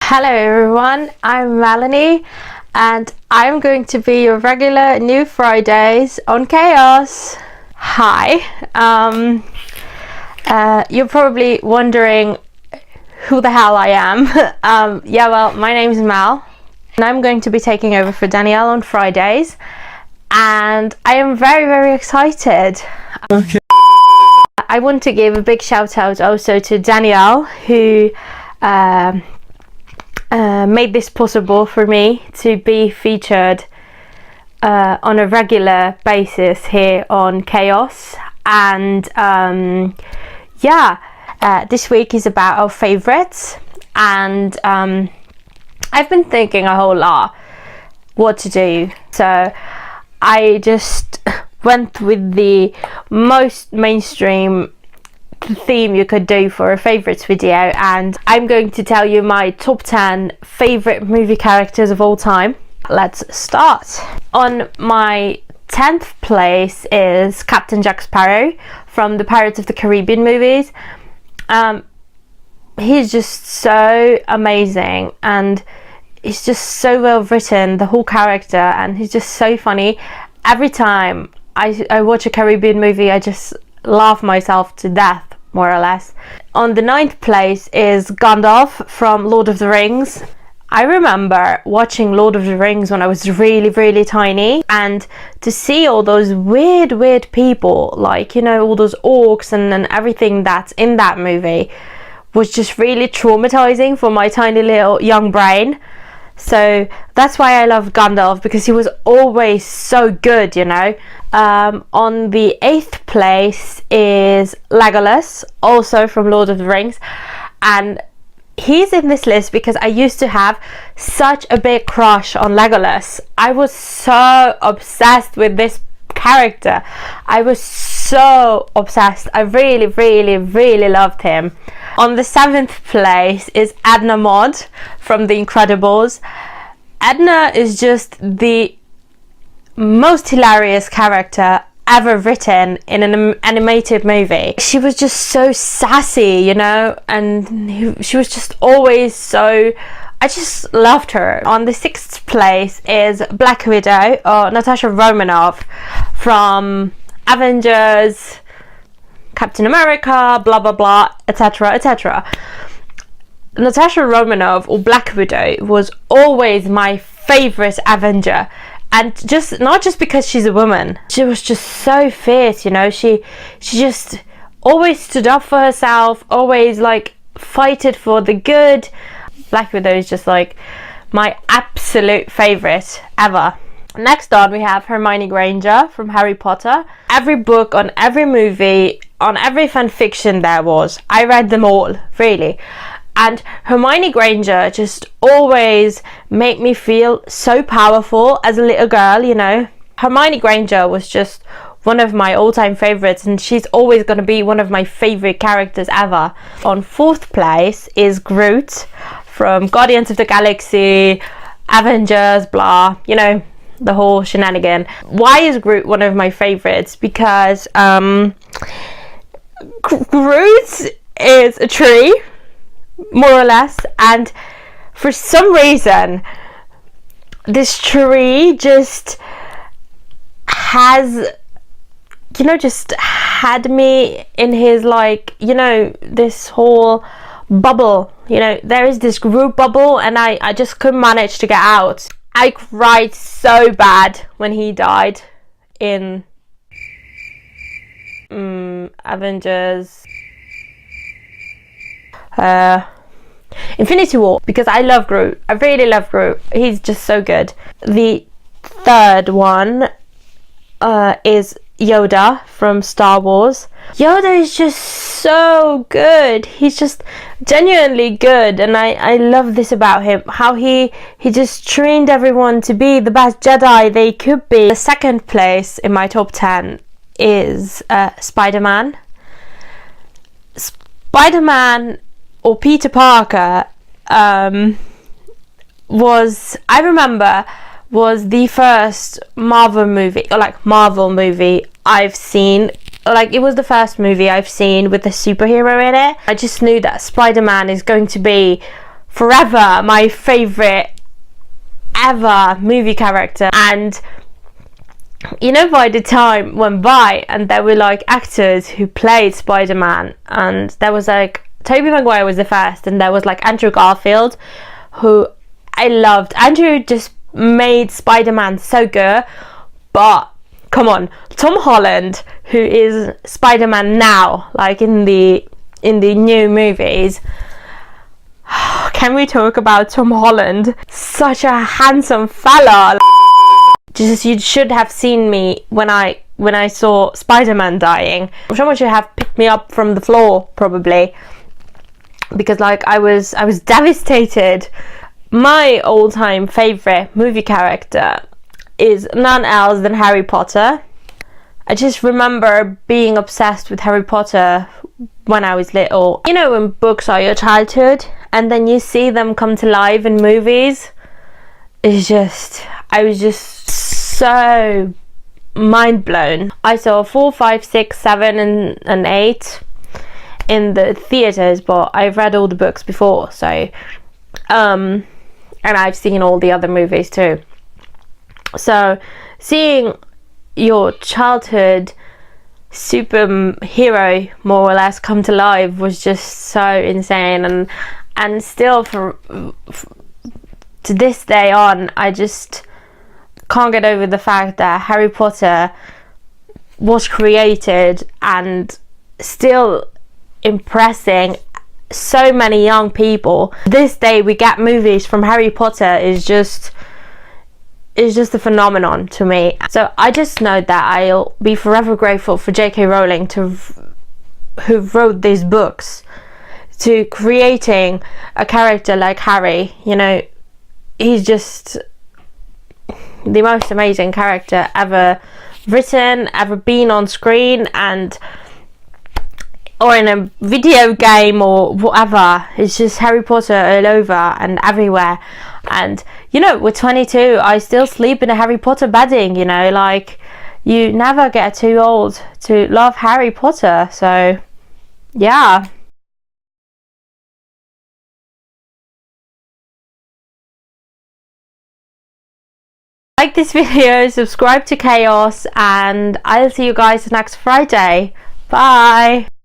Hello everyone, I'm Melanie and I'm going to be your regular new Fridays on Chaos. Hi, you're probably wondering who the hell I am. My name's Mel and I'm going to be taking over for Danielle on Fridays and I am very, very excited. Okay. I want to give a big shout out also to Danielle who made this possible for me to be featured on a regular basis here on Chaos. And this week is about our favourites, and I've been thinking a whole lot what to do, so I just went with the most mainstream theme you could do for a favourites video, and I'm going to tell you my top 10 favourite movie characters of all time. Let's start. On my 10th place is Captain Jack Sparrow from the Pirates of the Caribbean movies. He's just so amazing and he's just so well written, the whole character, and he's just so funny. Every time I watch a Caribbean movie I just laugh myself to death, more or less. On the 9th place is Gandalf from Lord of the Rings. I remember watching Lord of the Rings when I was really, really tiny, and to see all those weird people, like, you know, all those orcs and everything that's in that movie was just really traumatizing for my tiny little young brain. So that's why I love Gandalf, because he was always so good, you know. On the 8th place is Legolas, also from Lord of the Rings, and he's in this list because I used to have such a big crush on Legolas. I was so obsessed with this character. I was so obsessed. I really loved him. On the 7th place is Edna Mode from The Incredibles. Edna is just the most hilarious character ever written in an animated movie. She was just so sassy, you know, and she was just always so... I just loved her. On the 6th place is Black Widow, or Natasha Romanoff from Avengers, Captain America, blah blah blah, etc. Natasha Romanoff, or Black Widow, was always my favorite Avenger, and just not just because she's a woman. She was just so fierce, you know. She just always stood up for herself, always like fighted for the good. Black Widow is just like my absolute favorite ever. Next on we have Hermione Granger from Harry Potter. Every book, on every movie, on every fan fiction there was, I read them all, really. And Hermione Granger just always made me feel so powerful as a little girl, you know. Hermione Granger was just one of my all-time favorites, and she's always going to be one of my favorite characters ever. On 4th place is Groot from Guardians of the Galaxy, Avengers, blah, you know, the whole shenanigan. Why is Groot one of my favorites? Because Groot is a tree, more or less, and for some reason this tree just has, you know, just had me in his, like, you know, this whole bubble, you know. There is this Groot bubble and I just couldn't manage to get out. I cried so bad when he died in Avengers Infinity War, because I love Groot. I really love Groot. He's just so good. The 3rd one is Yoda from Star Wars. Yoda is just so good. He's just genuinely good, and I love this about him, how he just trained everyone to be the best Jedi they could be. The 2nd place in my top 10 is Spider-Man. Spider-Man, or Peter Parker, was the first Marvel movie I've seen. Like, it was the first movie I've seen with a superhero in it. I just knew that Spider-Man is going to be forever my favorite ever movie character. And you know, by the time went by and there were like actors who played Spider-Man, and there was like Tobey Maguire was the first, and there was like Andrew Garfield, who I loved. Andrew just made Spider-Man so good. But come on, Tom Holland, who is Spider-Man now, like in the new movies. Can we talk about Tom Holland? Such a handsome fella. Just, you should have seen me when I saw Spider-Man dying. Someone should have picked me up from the floor, probably, because like I was devastated. My all-time favorite movie character is none else than Harry Potter. I just remember being obsessed with Harry Potter when I was little. You know, when books are your childhood and then you see them come to life in movies, I was just so mind blown. I saw 4, 5, 6, 7 and 8 in the theaters, but I've read all the books before, so and I've seen all the other movies too. So seeing your childhood superhero more or less come to life was just so insane, and still to this day on, I just can't get over the fact that Harry Potter was created and still impressing so many young people. This day we get movies from Harry Potter is just a phenomenon to me. So I just know that I'll be forever grateful for J.K. Rowling who wrote these books, to creating a character like Harry. You know, he's just the most amazing character ever written, ever been on screen, or in a video game or whatever. It's just Harry Potter all over and everywhere. And you know, with 22, I still sleep in a Harry Potter bedding. You know, like, you never get too old to love Harry Potter. So yeah. Like this video, subscribe to Chaos, and I'll see you guys next Friday. Bye.